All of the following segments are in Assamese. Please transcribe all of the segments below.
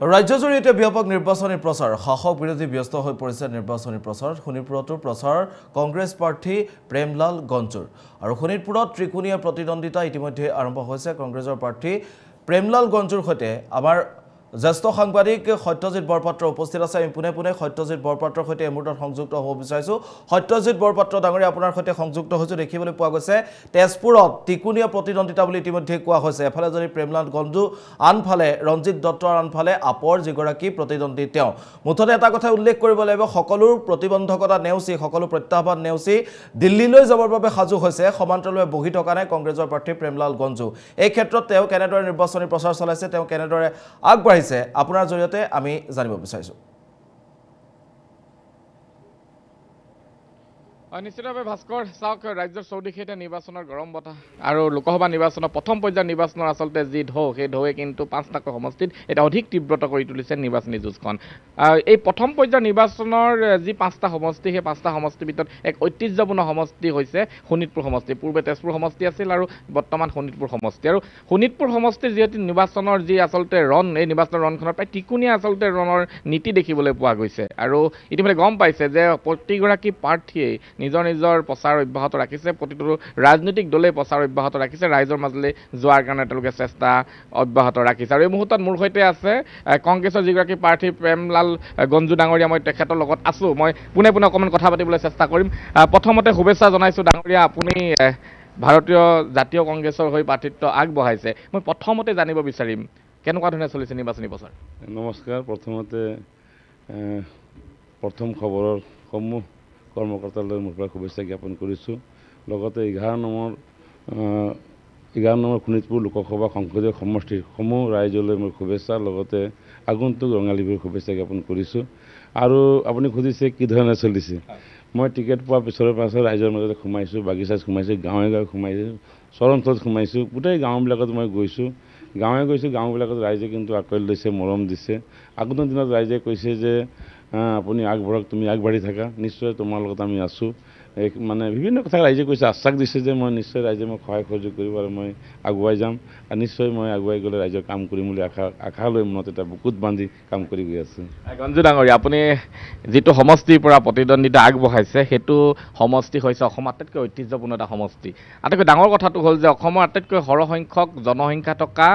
ৰাজ্যজুৰি এতিয়া ব্যাপক নিৰ্বাচনী প্ৰচাৰ শাসক বিৰোধী ব্যস্ত হৈ পৰিছে নিৰ্বাচনী প্ৰচাৰত শোণিতপুৰতো প্ৰচাৰ কংগ্ৰেছ প্ৰাৰ্থী প্ৰেমলাল গঞ্জুৰ আৰু শোণিতপুৰত ত্ৰিকোণীয়া প্ৰতিদ্বন্দিতা ইতিমধ্যে আৰম্ভ হৈছে কংগ্ৰেছৰ প্ৰাৰ্থী প্ৰেমলাল গঞ্জুৰ সৈতে আমাৰ জ্যেষ্ঠ সাংবাদিক সত্যজিৎ বৰপাত্ৰ উপস্থিত আছে আমি পুনে পুনে সত্যজিৎ বৰপাত্ৰৰ সৈতে এমুহূৰ্তত সংযুক্ত হ'ব বিচাৰিছো সত্যজিৎ বৰপাত্ৰ ডাঙৰীয়া আপোনাৰ সৈতে সংযুক্ত হৈছো দেখিবলৈ পোৱা গৈছে তেজপুৰত ত্ৰিকোণীয়া প্ৰতিদ্বন্দিতা বুলি ইতিমধ্যে কোৱা হৈছে এফালে যদি প্ৰেমলাল গঞ্জু আনফালে ৰঞ্জিত দত্তৰ আনফালে আপৰ যিগৰাকী প্ৰতিদ্বন্দ্বী তেওঁ মুঠতে এটা কথা উল্লেখ কৰিব লাগিব সকলো প্ৰতিবন্ধকতা নেওচি সকলো প্ৰত্যাহ্বান নেওচি দিল্লীলৈ যাবৰ বাবে সাজু হৈছে সমান্তৰালভাৱে বহি থকা নাই কংগ্ৰেছৰ প্ৰাৰ্থী প্ৰেমলাল গঞ্জু এই ক্ষেত্ৰত তেওঁ কেনেদৰে নিৰ্বাচনী প্ৰচাৰ চলাইছে তেওঁ কেনেদৰে আগবাঢ়িছে আপোনাৰ জৰিয়তে আমি জানিব বিচাৰিছো নিশ্চিতভাৱে ভাস্কৰ চাওক ৰাজ্যৰ চৌদিশে নিৰ্বাচনৰ গৰম বতাহ আৰু লোকসভা নিৰ্বাচনৰ প্ৰথম পৰ্যায়ৰ নিৰ্বাচনৰ আচলতে যি ঢৌ সেই ঢৌৱে কিন্তু পাঁচটাকৈ সমষ্টিত এটা অধিক তীব্ৰতা কৰি তুলিছে নিৰ্বাচনী যুঁজখন এই প্ৰথম পৰ্যায়ৰ নিৰ্বাচনৰ যি পাঁচটা সমষ্টি সেই পাঁচটা সমষ্টিৰ ভিতৰত এক ঐতিহ্যপূৰ্ণ সমষ্টি হৈছে শোণিতপুৰ সমষ্টি পূৰ্বে তেজপুৰ সমষ্টি আছিল আৰু বৰ্তমান শোণিতপুৰ সমষ্টি আৰু শোণিতপুৰ সমষ্টিৰ যিহেতু নিৰ্বাচনৰ যি আচলতে ৰণ এই নিৰ্বাচনৰ ৰণখনৰ প্ৰায় ত্ৰিকোণীয়া আচলতে ৰণৰ নীতি দেখিবলৈ পোৱা গৈছে আৰু ইতিমধ্যে গম পাইছে যে প্ৰতিগৰাকী প্ৰাৰ্থীয়ে নিজৰ নিজৰ প্ৰচাৰ অব্যাহত ৰাখিছে প্ৰতিটো ৰাজনৈতিক দলে প্ৰচাৰ অব্যাহত ৰাখিছে ৰাইজৰ মাজলৈ যোৱাৰ কাৰণে তেওঁলোকে চেষ্টা অব্যাহত ৰাখিছে আৰু এই মুহূৰ্তত মোৰ সৈতে আছে কংগ্ৰেছৰ যিগৰাকী প্ৰাৰ্থী প্ৰেমলাল গঞ্জু ডাঙৰীয়া মই তেখেতৰ লগত আছোঁ মই পোনে পোনে অকণমান কথা পাতিবলৈ চেষ্টা কৰিম প্ৰথমতে শুভেচ্ছা জনাইছোঁ ডাঙৰীয়া আপুনি ভাৰতীয় জাতীয় কংগ্ৰেছৰ হৈ প্ৰাৰ্থিত্ব আগবঢ়াইছে মই প্ৰথমতে জানিব বিচাৰিম কেনেকুৱা ধৰণে চলিছে নিৰ্বাচনী প্ৰচাৰ নমস্কাৰ প্ৰথমতে প্ৰথম খবৰৰ সমূহ কৰ্মকৰ্তালৈ মোৰ পৰা শুভেচ্ছা জ্ঞাপন কৰিছোঁ লগতে 11 নম্বৰ শোণিতপুৰ লোকসভা সংসদীয় সমষ্টিৰ সমূহ ৰাইজলৈ মোৰ শুভেচ্ছা লগতে আগন্তুক ৰঙালী বিহুৰ শুভেচ্ছা জ্ঞাপন কৰিছোঁ আৰু আপুনি সুধিছে কি ধৰণে চলিছে মই টিকেট পোৱাৰ পিছৰ ৰাইজৰ মাজতে সোমাইছোঁ বাগিচাত সোমাইছোঁ গাঁৱে গাঁৱে সোমাইছোঁ চৰণথলত সোমাইছোঁ গোটেই গাঁওবিলাকত মই গৈছোঁ গাঁওবিলাকত ৰাইজে কিন্তু আঁকোৱালি লৈছে মৰম দিছে আগন্তুক দিনত ৰাইজে কৈছে যে আপুনি আগবাঢ়ক তুমি আগবাঢ়ি থাকা নিশ্চয় তোমাৰ লগত আমি আছোঁ মানে বিভিন্ন কথা ৰাইজে কৈছে আশ্বাস দিছে যে মই নিশ্চয় ৰাইজে মোক সহায় সহযোগ কৰিব আৰু মই আগুৱাই যাম আৰু নিশ্চয় মই আগুৱাই গ'লে ৰাইজৰ কাম কৰিম বুলি আশা লৈ মনত এটা বুকুত বান্ধি কাম কৰি গৈ আছোঁ গঞ্জু ডাঙৰীয়া আপুনি যিটো সমষ্টিৰ পৰা প্ৰতিদ্বন্দ্বিতা আগবঢ়াইছে সেইটো সমষ্টি হৈছে অসমৰ আটাইতকৈ ঐতিহ্যপূৰ্ণ এটা সমষ্টি আটাইতকৈ ডাঙৰ কথাটো হ'ল যে অসমৰ আটাইতকৈ সৰহসংখ্যক জনসংখ্যা থকা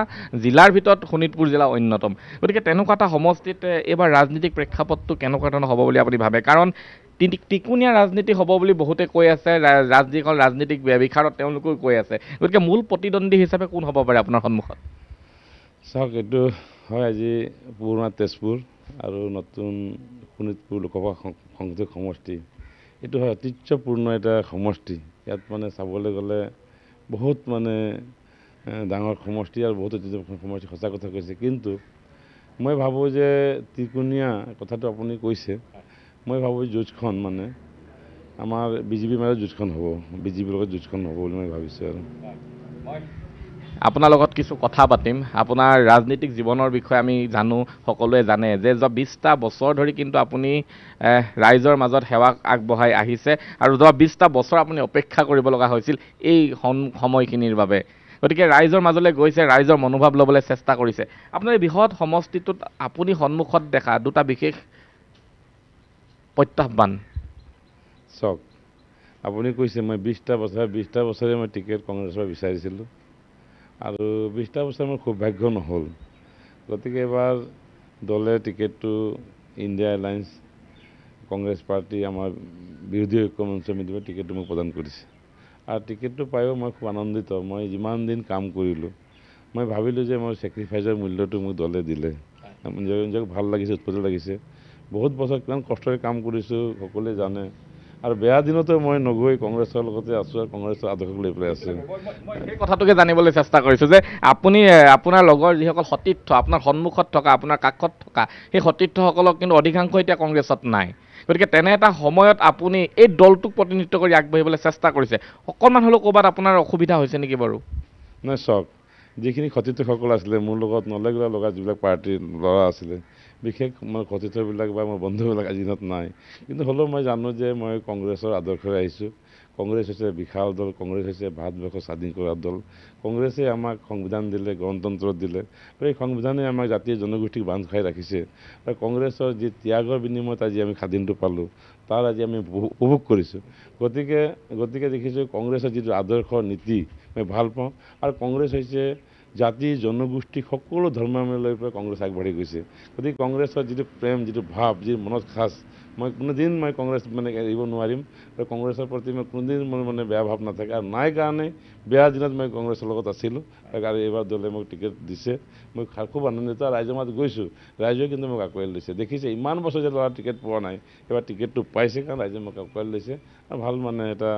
জিলাৰ ভিতৰত শোণিতপুৰ জিলা অন্যতম গতিকে তেনেকুৱা এটা সমষ্টিত এইবাৰ ৰাজনীতিক প্ৰেক্ষাপটটো কেনেকুৱা ধৰণৰ হ'ব বুলি আপুনি ভাবে কাৰণ ত্ৰিকোণীয়া ৰাজনীতি হ'ব বুলি বহুতে কৈ আছে যিখন ৰাজনীতিক বিষাৰত তেওঁলোকেও কৈ আছে গতিকে মূল প্ৰতিদ্বন্দ্বী হিচাপে কোন হ'ব পাৰে আপোনাৰ সন্মুখত চাওক এইটো হয় আজি পুৰণা তেজপুৰ আৰু নতুন শোণিতপুৰ লোকসভা সংসদীয় সমষ্টি এইটো হয় ঐতিহ্যপূৰ্ণ এটা সমষ্টি ইয়াত মানে চাবলৈ গ'লে বহুত মানে ডাঙৰ সমষ্টি আৰু বহুত ঐতিহ্যপূৰ্ণ সমষ্টি সঁচা কথা কৈছে কিন্তু মই ভাবোঁ যে ত্ৰিকোণীয়া কথাটো আপুনি কৈছে মই ভাবোঁ যুঁজখন মানে আমাৰ বিজেপিৰ মাজত যুঁজখন হ'ব বিজেপিৰ লগত যুঁজখন হ'ব বুলি মই ভাবিছোঁ আৰু আপোনাৰ লগত কিছু কথা পাতিম আপোনাৰ ৰাজনীতিক জীৱনৰ বিষয়ে আমি জানো সকলোৱে জানে যে যোৱা 20টা বছৰ ধৰি কিন্তু আপুনি ৰাইজৰ মাজত সেৱা আগবঢ়াই আহিছে আৰু যোৱা 20টা বছৰ আপুনি অপেক্ষা কৰিব লগা হৈছিল এই সময়খিনিৰ বাবে গতিকে ৰাইজৰ মাজলৈ গৈছে ৰাইজৰ মনোভাৱ ল'বলৈ চেষ্টা কৰিছে আপোনাৰ এই বৃহৎ সমষ্টিটোত আপুনি সন্মুখত দেখা দুটা বিশেষ প্ৰত্যাহ্বান চাওক আপুনি কৈছে মই 20টা বছৰে মই টিকেট কংগ্ৰেছৰ বিচাৰিছিলোঁ আৰু 20টা বছৰ মোৰ সৌভাগ্য নহ'ল গতিকে এবাৰ দলে টিকেটটো ইণ্ডিয়া এলায়েন্স কংগ্ৰেছ পাৰ্টি আমাৰ বিৰোধী ঐক্য মঞ্চ মিলিব টিকেটটো মোক প্ৰদান কৰিছে আৰু টিকেটটো পায়ো মই খুব আনন্দিত মই যিমান দিন কাম কৰিলোঁ মই ভাবিলোঁ যে মই ছেক্ৰিফাইচৰ মূল্যটো মোক দলে দিলে নিজক ভাল লাগিছে উৎফুল্লিত লাগিছে বহুত বছৰ কিমান কষ্টৰে কাম কৰিছোঁ সকলোৱে জানে আৰু বেয়া দিনতো মই নগৈ কংগ্ৰেছৰ লগতে আছোঁ আৰু কংগ্ৰেছৰ আদৰ্শক লৈ পেলাই আছোঁ সেই কথাটোকে জানিবলৈ চেষ্টা কৰিছোঁ যে আপুনি আপোনাৰ লগৰ যিসকল সতীৰ্থ আপোনাৰ সন্মুখত থকা আপোনাৰ কাষত থকা সেই সতীৰ্থসকলক কিন্তু অধিকাংশ এতিয়া কংগ্ৰেছত নাই গতিকে তেনে এটা সময়ত আপুনি এই দলটোক প্ৰতিনিধিত্ব কৰি আগবাঢ়িবলৈ চেষ্টা কৰিছে অকণমান হ'লেও ক'ৰবাত আপোনাৰ অসুবিধা হৈছে নেকি বাৰু নাই চাওক যিখিনি সতীৰ্থসকল আছিলে মোৰ লগত লগা যিবিলাক পাৰ্টীৰ ল'ৰা আছিলে বিশেষ মোৰ সতীৰ্থবিলাক বা মোৰ বন্ধুবিলাক আজি দিনত নাই কিন্তু হ'লেও মই জানো যে মই কংগ্ৰেছৰ আদৰ্শৰে আহিছোঁ কংগ্ৰেছ হৈছে বিশাল দল, কংগ্ৰেছ হৈছে ভাৰতবৰ্ষ স্বাধীন কৰা দল। কংগ্ৰেছে আমাক সংবিধান দিলে, গণতন্ত্ৰ দিলে, আৰু এই সংবিধানে আমাক জাতীয় জনগোষ্ঠীক বান্ধ খাই ৰাখিছে। আৰু কংগ্ৰেছৰ যি ত্যাগৰ বিনিময়ত আজি আমি স্বাধীনটো পালোঁ, তাৰ আজি আমি উপভোগ কৰিছোঁ। গতিকে দেখিছোঁ কংগ্ৰেছৰ যিটো আদৰ্শ নীতি মই ভাল পাওঁ। আৰু কংগ্ৰেছ হৈছে জাতি জনগোষ্ঠী সকলো ধৰ্মাৱলম্বীলৈ পৰা কংগ্ৰেছ আগবাঢ়ি গৈছে। গতিকে কংগ্ৰেছৰ যিটো প্ৰেম, যিটো ভাৱ, যিটো মনত সাজ, মই কোনোদিন কংগ্ৰেছ এৰিব নোৱাৰিম। আৰু কংগ্ৰেছৰ প্ৰতি মই কোনোদিন মোৰ বেয়া ভাৱ নাথাকে। আৰু নাই কাৰণে বেয়া দিনত মই কংগ্ৰেছৰ লগত আছিলোঁ। আৰু এইবাৰ দলে মোক টিকেট দিছে, মই খুব আনন্দিত। ৰাইজৰ মাজত গৈছোঁ, ৰাইজেও কিন্তু মোক আঁকোৱালি লৈছে। দেখিছে ইমান বছৰ যে ল'ৰা টিকেট পোৱা নাই, এইবাৰ টিকেটটো পাইছে কাৰণ ৰাইজে মোক আঁকোৱালি লৈছে। আৰু ভাল এটা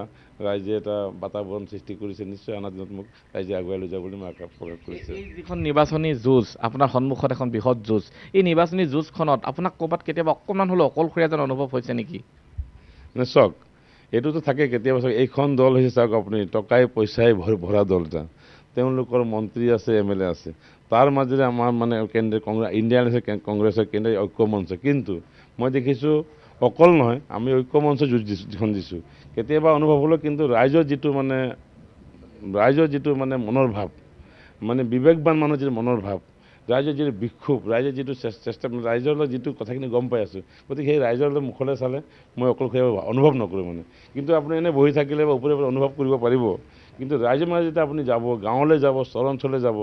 ৰাইজে এটা বাতাবৰণ সৃষ্টি কৰিছে। নিশ্চয় অনা দিনত মোক ৰাইজে আগুৱাই লৈ যাব বুলি মই আশা প্ৰকাশ কৰিছোঁ। এই যিখন নিৰ্বাচনী যুঁজ, আপোনাৰ সন্মুখত এখন বৃহৎ যুঁজ, এই নিৰ্বাচনী যুঁজখনত আপোনাক ক'ৰবাত কেতিয়াবা অকণমান হ'লেও অকলশৰীয়া যেন অনুভৱ হৈছে নেকি? চাওক, এইটোতো থাকে কেতিয়াবা। চাওক, এইখন দল হৈছে, চাওক আপুনি, টকাই পইচাই ভৰা দল এটা। তেওঁলোকৰ মন্ত্ৰী আছে, MLA আছে। তাৰ মাজেৰে আমাৰ ইণ্ডিয়ান কংগ্ৰেছৰ কেন্দ্ৰীয় ঐক্য মঞ্চ। কিন্তু মই দেখিছোঁ অকল নহয়, আমি ঐক্য মঞ্চ যিখন দিছোঁ, কেতিয়াবা অনুভৱ হ'লেও কিন্তু ৰাইজৰ যিটো মনৰ ভাৱ, বিবেকবান মানুহৰ যিটো মনৰ ভাৱ, ৰাইজৰ যিটো বিক্ষোভ, ৰাইজৰ যিটো চেষ্টা, ৰাইজৰ যিটো কথাখিনি গম পাই আছোঁ। গতিকে সেই ৰাইজৰ মুখলৈ চালে মই অকলশৰীয়া অনুভৱ নকৰোঁ। কিন্তু আপুনি এনেই বহি থাকিলে বা ওপৰে অনুভৱ কৰিব পাৰিব। কিন্তু ৰাইজৰ মাজত যেতিয়া আপুনি যাব, গাঁৱলৈ যাব, চৰ অঞ্চললৈ যাব,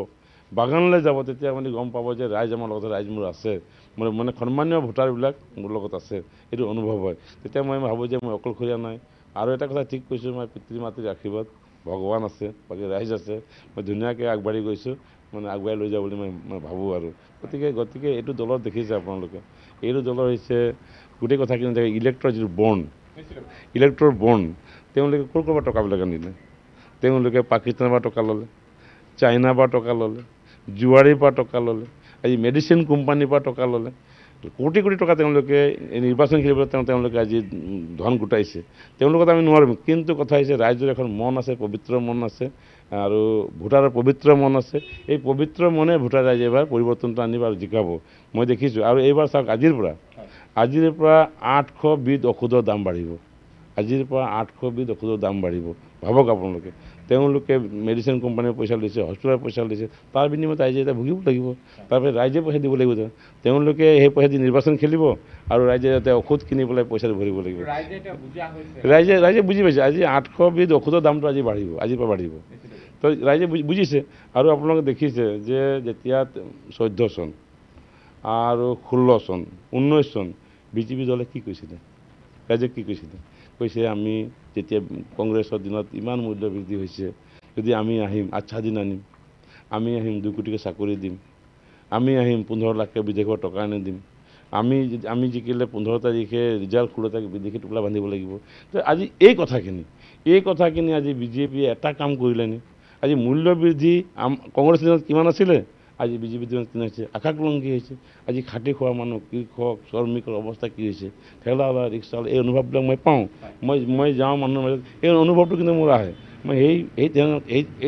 বাগানলৈ যাব, তেতিয়া আপুনি গম পাব যে ৰাইজ আমাৰ লগত, ৰাইজ মোৰ আছে, মোৰ সন্মানীয় ভোটাৰবিলাক মোৰ লগত আছে, এইটো অনুভৱ হয়। তেতিয়া মই ভাবোঁ যে মই অকলশৰীয়া নাই। আৰু এটা কথা ঠিক কৈছোঁ, মই পিতৃ মাতৃৰ আশীৰ্বাদ, ভগৱান আছে, বাকী ৰাইজ আছে, মই ধুনীয়াকৈ আগবাঢ়ি গৈছোঁ, আগুৱাই লৈ যাব বুলি মই ভাবোঁ। আৰু গতিকে এইটো দলত দেখিছে আপোনালোকে, এইটো দলৰ হৈছে গোটেই কথাখিনি থাকে। ইলেক্টৰ যিটো বণ্ড, তেওঁলোকে ক'ৰ পৰা টকাবিলাক আনিলে? তেওঁলোকে পাকিস্তানৰ পৰা টকা ল'লে, চাইনাৰ পৰা টকা ল'লে, জুৱাৰীৰ পৰা টকা ল'লে, আজি মেডিচিন কোম্পানীৰ পৰা টকা ল'লে। কোটি কোটি টকা তেওঁলোকে নিৰ্বাচন খেলিবলৈ তেওঁলোকে আজি ধন গোটাইছে। তেওঁলোকত আমি নোৱাৰিম। কিন্তু কথা হৈছে ৰাইজৰ এখন মন আছে, পবিত্ৰ মন আছে, আৰু ভোটাৰৰ পবিত্ৰ মন আছে। এই পবিত্ৰ মনে ভোটাৰ ৰাইজে এবাৰ পৰিৱৰ্তনটো আনিব আৰু জিকাব, মই দেখিছোঁ। আৰু এইবাৰ চাওক, আজিৰ পৰা 800 বিধ ঔষধৰ দাম বাঢ়িব। আজিৰ পৰা 800 বিধ ঔষধৰ দাম বাঢ়িব। ভাবক আপোনালোকে, তেওঁলোকে মেডিচিন কোম্পানীৰ পইচা লৈছে, হস্পিটেলৰ পইচা লৈছে, তাৰ বিনিময়ত ৰাইজে এটা ভুগিব লাগিব। তাৰপিছত ৰাইজে পইচা দিব লাগিব। তেওঁলোকে সেই পইচা দি নিৰ্বাচন খেলিব, আৰু ৰাইজে যাতে ঔষধ কিনি পেলাই পইচা ভৰিব লাগিব। ৰাইজে বুজি পাইছে। আজি 800 বিধ ঔষধৰ দামটো আজিৰ পৰা বাঢ়িব। তো ৰাইজে বুজিছে। আৰু আপোনালোকে দেখিছে যে যেতিয়া 14 চন আৰু 16 চন, 19 চন বিজেপি দলে কি কৈছিলে, ৰাইজে কি কৈছে, আমি যেতিয়া কংগ্ৰেছৰ দিনত ইমান মূল্য বৃদ্ধি হৈছে, যদি আমি আহিম, আচ্ছা দিন আনিম, আমি আহিম 2 কোটিকৈ চাকৰি দিম, আমি আহিম 15 লাখকৈ বিদেশৰ টকা আনি দিম, আমি জিকিলে 15 তাৰিখে ৰিজাল্ট 16 তাৰিখে বিদেশী টোপোলা বান্ধিব লাগিব। তো আজি এই কথাখিনি আজি বিজেপিয়ে এটা কাম কৰিলেনি? আজি মূল্য বৃদ্ধি কংগ্ৰেছ দিনত কিমান আছিলে, আজি বিজেপি দিনত কিমান হৈছে? আকাশলংঘী হৈছে। আজি খাটি খোৱা মানুহ, কৃষক, শ্ৰমিকৰ অৱস্থা কি হৈছে, ঠেলাৱালা, ৰিক্সাৱালা, এই অনুভৱবিলাক মই পাওঁ। মই যাওঁ মানুহৰ মাজত, এই অনুভৱটো কিন্তু মোৰ আহে। মই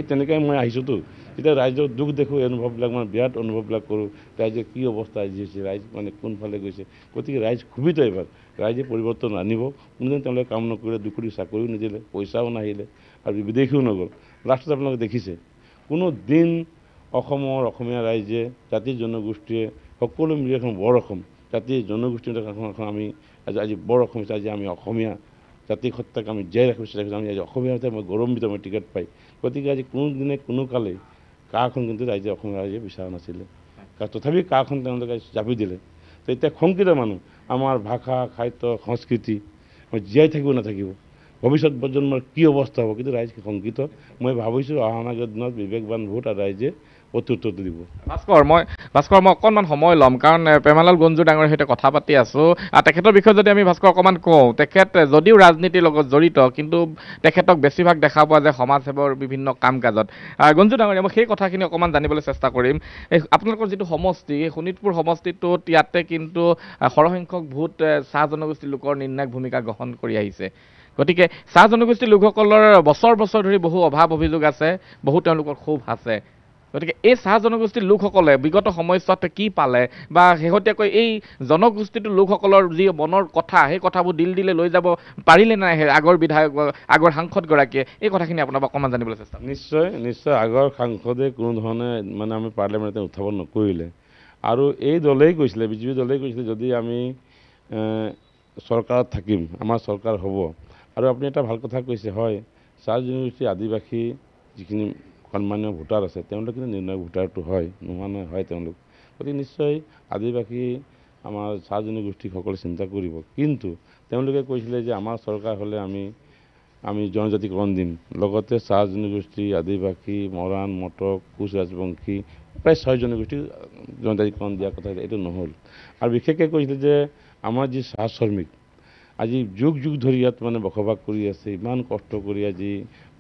তেনেকৈ মই আহিছোঁতো। যেতিয়া ৰাইজৰ দুখ দেখোঁ, এই অনুভৱবিলাক বিৰাট অনুভৱবিলাক কৰোঁ। ৰাইজৰ কি অৱস্থা আজি হৈছে, ৰাইজ কোনফালে গৈছে। গতিকে ৰাইজ ক্ষোভিত। এইবাৰ ৰাইজে পৰিৱৰ্তন আনিব। কোনোদিন তেওঁলোকে কাম নকৰিলে, 2 কোটি চাকৰিও নিদিলে, পইচাও নাহিলে, আৰু বিদেশীও নগ'ল। লাষ্টত আপোনালোকে দেখিছে, কোনো দিন অসমীয়া ৰাইজে, জাতি জনগোষ্ঠীয়ে সকলো মিলি এখন বৰ অসম, জাতি জনগোষ্ঠীৰ এখন আমি আজি বৰ অসম হৈছে। আজি আমি অসমীয়া জাতি সত্তাক আমি জীয়াই ৰাখিছোঁ। আমি আজি অসমীয়া হৈছে, মই গৌৰৱান্বিত, মই টিকেট পাই। গতিকে আজি কোনোদিনে কোনো কালে কাখন কিন্তু অসমীয়া ৰাইজে বিচৰা নাছিলে। তথাপি কাখন তেওঁলোকে জাপি দিলে। তো এতিয়া শংকিত মানুহ, আমাৰ ভাষা, সাহিত্য, সংস্কৃতি জীয়াই থাকিব নাথাকিব, ভৱিষ্যত প্ৰজন্মৰ কি অৱস্থা হ'ব। কিন্তু ৰাইজ শংকিত। মই ভাবিছোঁ অনাগত দিনত বিবেকবান ভোট আৰু ৰাইজে প্ৰত্যুত্তৰটো দিব। ভাস্কৰ, মই অকণমান সময় ল'ম, কাৰণ প্ৰেমালাল গঞ্জু ডাঙৰীৰ সৈতে কথা পাতি আছোঁ। তেখেতৰ বিষয়ে যদি আমি ভাস্কৰ অকণমান কওঁ, তেখেত যদিও ৰাজনীতিৰ লগত জড়িত, কিন্তু তেখেতক বেছিভাগ দেখা পোৱা যায় সমাজসেৱাৰ বিভিন্ন কাম কাজত। গঞ্জু ডাঙৰীয়া, মই সেই কথাখিনি অকণমান জানিবলৈ চেষ্টা কৰিম। আপোনালোকৰ যিটো সমষ্টি, এই শোণিতপুৰ সমষ্টিটোত ইয়াতে কিন্তু সৰহসংখ্যক ভোট চাহ জনগোষ্ঠীৰ লোকৰ নিৰ্ণায়ক ভূমিকা গ্ৰহণ কৰি আহিছে। গতিকে চাহ জনগোষ্ঠীৰ লোকসকলৰ বছৰ ধৰি বহু অভাৱ অভিযোগ আছে, বহু তেওঁলোকৰ ক্ষোভ আছে। গতিকে এই চাহ জনগোষ্ঠীৰ লোকসকলে বিগত সময়ছোৱাত কি পালে বা শেহতীয়াকৈ এই জনগোষ্ঠীটোৰ লোকসকলৰ যি মনৰ কথা সেই কথাবোৰ দিলে লৈ যাব পাৰিলে নাই আগৰ বিধায়ক আগৰ সাংসদগৰাকীয়ে এই কথাখিনি আপোনাৰ অকণমান জানিবলৈ চেষ্টা নিশ্চয় নিশ্চয় আগৰ সাংসদে কোনো ধৰণে মানে আমি পাৰ্লিয়ামেণ্টে উত্থাপন নকৰিলে আৰু এই দলেই কৈছিলে বিজেপি দলেই কৈছিলে যদি আমি চৰকাৰত থাকিম আমাৰ চৰকাৰ হ'ব আৰু আপুনি এটা ভাল কথা কৈছে হয় চাহ জনগোষ্ঠী আদিবাসী যিখিনি সন্মানীয় ভোটাৰ আছে তেওঁলোক কিন্তু নিৰ্ণায়ক ভোটাৰটো হয় নোহোৱা নহয় হয় তেওঁলোক গতিকে নিশ্চয় আদিবাসী আমাৰ চাহ জনগোষ্ঠীসকলে চিন্তা কৰিব কিন্তু তেওঁলোকে কৈছিলে যে আমাৰ চৰকাৰ হ'লে আমি জনজাতিকৰণ দিম লগতে চাহ জনগোষ্ঠী আদিবাসী মৰাণ মটক কোচ ৰাজবংশী প্ৰায় 6 জনগোষ্ঠী জনজাতিকৰণ দিয়াৰ কথা এইটো নহ'ল আৰু বিশেষকৈ কৈছিলে যে আমাৰ যি চাহ শ্ৰমিক আজি যুগ যুগ ধৰি ইয়াত মানে বসবাস কৰি আছে ইমান কষ্ট কৰি আজি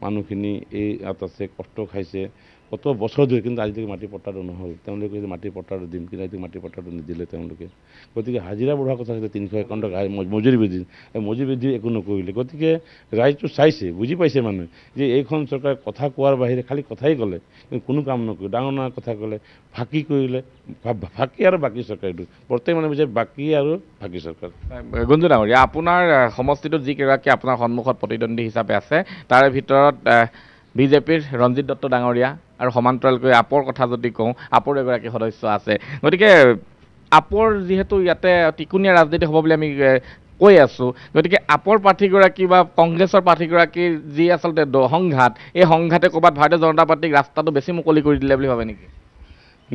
মানুহখিনি এই ইয়াত আছে কষ্ট খাইছে কত বছৰ ধৰি কিন্তু আজিলৈকে মাটি পট্টাটো নহ'ল তেওঁলোকে মাটি পট্টাটো দিম কিন্তু আজিলৈকে মাটি পট্টাটো নিদিলে তেওঁলোকে গতিকে হাজিৰা বঢ়োৱাৰ কথা কৈছে 351 টকা মজুৰি বৃদ্ধি এই মজুৰি বৃদ্ধি একো নকৰিলে গতিকে ৰাইজটো চাইছে বুজি পাইছে মানুহে যে এইখন চৰকাৰে কথা কোৱাৰ বাহিৰে খালি কথাই ক'লে কিন্তু কোনো কাম নকৰে ডাঙৰ ডাঙৰ কথা ক'লে ফাঁকি কৰিলে ফাঁকি আৰু বাকী চৰকাৰটো প্ৰত্যেক মানুহে বুজে বাকী আৰু বাকী চৰকাৰ গুঞ্জু ডাঙৰীয়া আপোনাৰ সমষ্টিটোত যিকেইগৰাকী আপোনাৰ সন্মুখত প্ৰতিদ্বন্দ্বী হিচাপে আছে তাৰে ভিতৰত বিজেপিৰ ৰঞ্জিত দত্ত ডাঙৰীয়া আৰু সমান্তৰালকৈ আপৰ কথা যদি কওঁ আপৰ এগৰাকী সদস্য আছে গতিকে আপৰ যিহেতু ইয়াতে টিকুনীয়া ৰাজনীতি হ'ব বুলি আমি কৈ আছোঁ গতিকে আপৰ প্ৰাৰ্থীগৰাকী বা কংগ্ৰেছৰ প্ৰাৰ্থীগৰাকীৰ যি আচলতে সংঘাত এই সংঘাতে ক'ৰবাত ভাৰতীয় জনতা পাৰ্টীক ৰাস্তাটো বেছি মুকলি কৰি দিলে বুলি ভাবে নেকি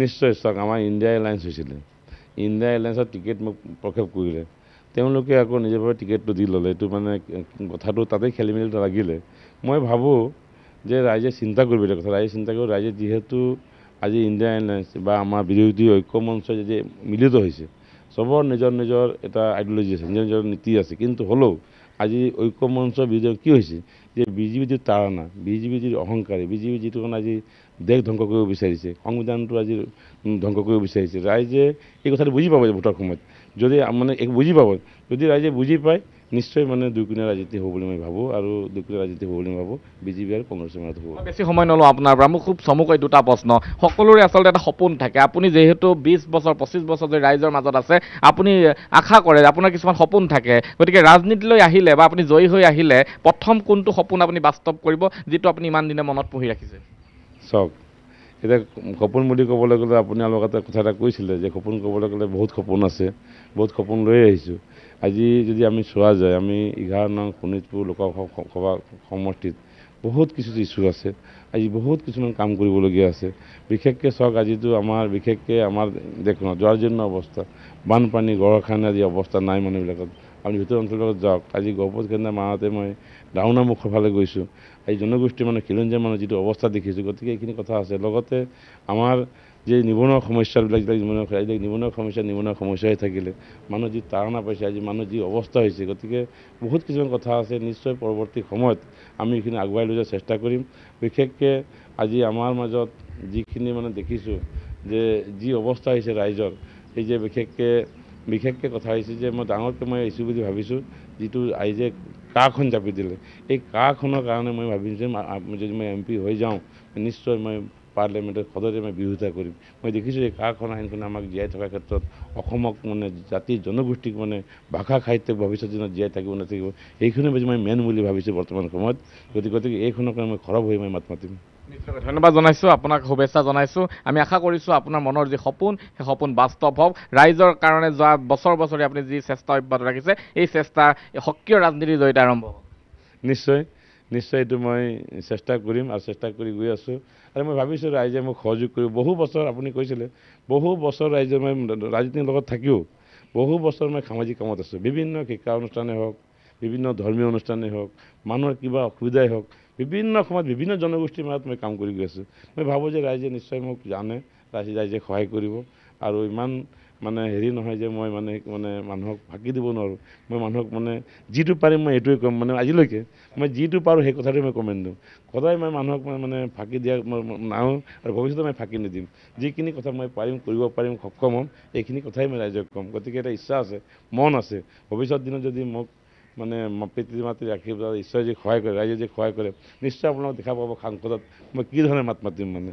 নিশ্চয় চাওক আমাৰ ইণ্ডিয়া এলায়েন্স হৈছিলে ইণ্ডিয়া এলায়েন্সৰ টিকেট মোক প্ৰক্ষেপ কৰিলে তেওঁলোকে আকৌ নিজৰভাৱে টিকেটটো দি ল'লে এইটো মানে কথাটো তাতেই খেলি মেলি লাগিলে মই ভাবোঁ যে ৰাইজে চিন্তা কৰিব লাগে কথা ৰাইজে চিন্তা কৰিব ৰাইজে যিহেতু আজি ইণ্ডিয়া এলায়েন্স বা আমাৰ বিৰোধী ঐক্য মঞ্চ যদি মিলিত হৈছে চবৰ নিজৰ নিজৰ এটা আইডিঅলজি আছে নিজৰ নিজৰ নীতি আছে কিন্তু হ'লেও আজি ঐক্য মঞ্চৰ বিৰোধী কি হৈছে যে বিজেপি যিটো তাৰণা বিজেপি যিটো অহংকাৰী বিজেপি যিটো কাৰণে আজি দেশ ধ্বংস কৰিব বিচাৰিছে সংবিধানটো আজি ধ্বংস কৰিব বিচাৰিছে ৰাইজে এই কথাটো বুজি পাব ভোটৰ সময়ত যদি মানে বুজি পাব যদি ৰাইজে বুজি পায় নিশ্চয় মানে দুইকুণীয়া ৰাজনীতি হ'ব বুলি মই ভাবোঁ আৰু দুইকুণীয়া ৰাজনীতি হ'ব বুলি মই ভাবোঁ বিজেপি আৰু কংগ্ৰেছৰ মাজত হ'ব বেছি সময় নলওঁ আপোনাৰ পৰা মোক খুব চমুকৈ দুটা প্ৰশ্ন সকলোৰে আচলতে এটা সপোন থাকে আপুনি যিহেতু 20 বছৰ 25 বছৰ ধৰি ৰাইজৰ মাজত আছে আপুনি আশা কৰে আপোনাৰ কিছুমান সপোন থাকে গতিকে ৰাজনীতিলৈ আহিলে বা আপুনি জয়ী হৈ আহিলে প্ৰথম কোনটো সপোন আপুনি বাস্তৱ কৰিব যিটো আপুনি ইমান দিনে মনত পুহি ৰাখিছে চাওক এতিয়া সপোন বুলি ক'বলৈ গ'লে আপুনি লগতে কথা এটা কৈছিলে যে সপোন ক'বলৈ গ'লে বহুত সপোন আছে বহুত সপোন লৈ আহিছোঁ আজি যদি আমি চোৱা যায় আমি 11 নং শোণিতপুৰ লোকসভা সমষ্টিত বহুত কিছু ইছ্যু আছে আজি বহুত কিছুমান কাম কৰিবলগীয়া আছে বিশেষকৈ চাওক আজিতো আমাৰ বিশেষকৈ আমাৰ দেশখনত জৰাজীৰ্ণ অৱস্থা বানপানী গড়খানা আদি অৱস্থা নাই মানুহবিলাকত আপুনি ভিতৰৰ অঞ্চলবিলাকত যাওক আজি গহপুৰ কেন্দ্ৰ মাহতে মই ডাউনামুখৰ ফালে গৈছোঁ এই জনগোষ্ঠীৰ মানে খিলঞ্জীয়া মানুহ যিটো অৱস্থা দেখিছোঁ গতিকে এইখিনি কথা আছে লগতে আমাৰ যে নিবনুৱা সমস্যাবিলাক নিবনুৱা সমস্যা হৈ থাকিলে মানুহ যি তাৰণা পাইছে আজি মানুহ যি অৱস্থা হৈছে গতিকে বহুত কিছুমান কথা আছে নিশ্চয় পৰৱৰ্তী সময়ত আমি এইখিনি আগুৱাই লৈ যোৱাৰ চেষ্টা কৰিম বিশেষকৈ আজি আমাৰ মাজত যিখিনি মানে দেখিছোঁ যে যি অৱস্থা হৈছে ৰাইজৰ এই যে বিশেষকৈ কথা হৈছে যে মই ডাঙৰকৈ মই আহিছোঁ বুলি ভাবিছোঁ যিটো ৰাইজে কাখন জাপি দিলে এই কাখনৰ কাৰণে মই ভাবিছোঁ যে যদি মই MP হৈ যাওঁ নিশ্চয় মই পাৰ্লিয়ামেণ্টত সদৰে মই বিৰোধিতা কৰিম মই দেখিছোঁ এই কাখন আইনখনে আমাক জীয়াই থকাৰ ক্ষেত্ৰত অসমক মানে জাতি জনগোষ্ঠীক মানে ভাষা সাহিত্যক ভৱিষ্যত দিনত জীয়াই থাকিব নাথাকিব এইখনে বেছি মই মেইন বুলি ভাবিছোঁ বৰ্তমান সময়ত গতিকে এইখনৰ কাৰণে মই খৰব হৈ মই মাত মাতিম নিশ্চয় ধন্যবাদ জনাইছোঁ আপোনাক শুভেচ্ছা জনাইছোঁ আমি আশা কৰিছোঁ আপোনাৰ মনৰ যি সপোন সেই সপোন বাস্তৱ হওক ৰাইজৰ কাৰণে যোৱা বছৰ বছৰে আপুনি যি চেষ্টা অব্যাহত ৰাখিছে এই চেষ্টা সক্ৰিয় ৰাজনীতিৰ জৰিয়তে আৰম্ভ হ'ব নিশ্চয় এইটো মই চেষ্টা কৰিম আৰু চেষ্টা কৰি গৈ আছোঁ আৰু মই ভাবিছোঁ ৰাইজে মোক সহযোগ কৰিব বহু বছৰ আপুনি কৈছিলে বহু বছৰ ৰাইজে মই ৰাজনীতিৰ লগত থাকিও বহু বছৰ মই সামাজিক কামত আছোঁ বিভিন্ন শিক্ষা অনুষ্ঠানেই হওক বিভিন্ন ধৰ্মীয় অনুষ্ঠানেই হওক মানুহৰ কিবা অসুবিধাই হওক বিভিন্ন সময়ত বিভিন্ন জনগোষ্ঠীৰ মাজত মই কাম কৰি গৈ আছোঁ মই ভাবোঁ যে ৰাইজে নিশ্চয় মোক জানে ৰাইজে সহায় কৰিব আৰু ইমান মানে হেৰি নহয় যে মই মানে মানুহক ফাঁকি দিব নোৱাৰোঁ মই মানুহক মানে যিটো পাৰিম মই এইটোৱে ক'ম মানে আজিলৈকে মই যিটো পাৰোঁ সেই কথাটোৱে মই কমেণ্ট দিওঁ সদায় মই মানুহক মানে ফাঁকি দিয়া মই নাও আৰু ভৱিষ্যতে মই ফাঁকি নিদিম যিখিনি কথা মই পাৰিম কৰিব পাৰিম সক্ষম হ'ম এইখিনি কথাই মই ৰাইজক ক'ম গতিকে এটা ইচ্ছা আছে মন আছে ভৱিষ্যত দিনত যদি মোক মানে পিতৃ মাতৃ ৰাখিব ঈশ্বৰে যি সহায় কৰে ৰাইজে যি সহায় কৰে নিশ্চয় আপোনালোক দেখা পাব সাংসদত মই কি ধৰণে মাত মাতিম মানে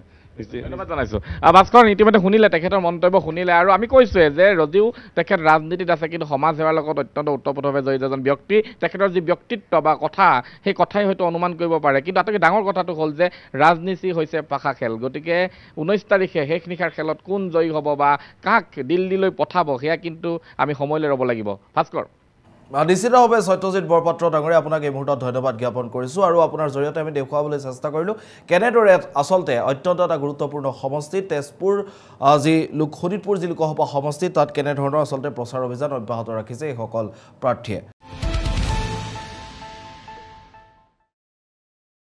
ধন্যবাদ জনাইছোঁ ভাস্কৰ ইতিমধ্যে শুনিলে তেখেতৰ মন্তব্য শুনিলে আৰু আমি কৈছোঁৱে যে যদিও তেখেত ৰাজনীতিত আছে কিন্তু সমাজ সেৱাৰ লগত অত্যন্ত ওতপ্ৰোতভাৱে জড়িত এজন ব্যক্তি তেখেতৰ যি ব্যক্তিত্ব বা কথা সেই কথাই হয়তো অনুমান কৰিব পাৰে কিন্তু আটাইতকৈ ডাঙৰ কথাটো হ'ল যে ৰাজনীতি হৈছে পাশা খেল গতিকে 19 তাৰিখে শেষ নিশাৰ খেলত কোন জয়ী হ'ব বা কাক দিল্লীলৈ পঠাব সেয়া কিন্তু আমি সময়লৈ ৰ'ব লাগিব ভাস্কৰ নিশ্চিতভাৱে সত্যজিৎ বৰপাত্ৰ ডাঙৰীয়া আপোনাক এই মুহূৰ্তত ধন্যবাদ জ্ঞাপন কৰিছোঁ আৰু আপোনাৰ জৰিয়তে আমি দেখুৱাবলৈ চেষ্টা কৰিলোঁ কেনেদৰে আচলতে অত্যন্ত এটা গুৰুত্বপূৰ্ণ সমষ্টি তেজপুৰ যি শোণিতপুৰ যি লোকসভা সমষ্টি তাত কেনেধৰণৰ আচলতে প্ৰচাৰ অভিযান অব্যাহত ৰাখিছে এইসকল প্ৰাৰ্থীয়ে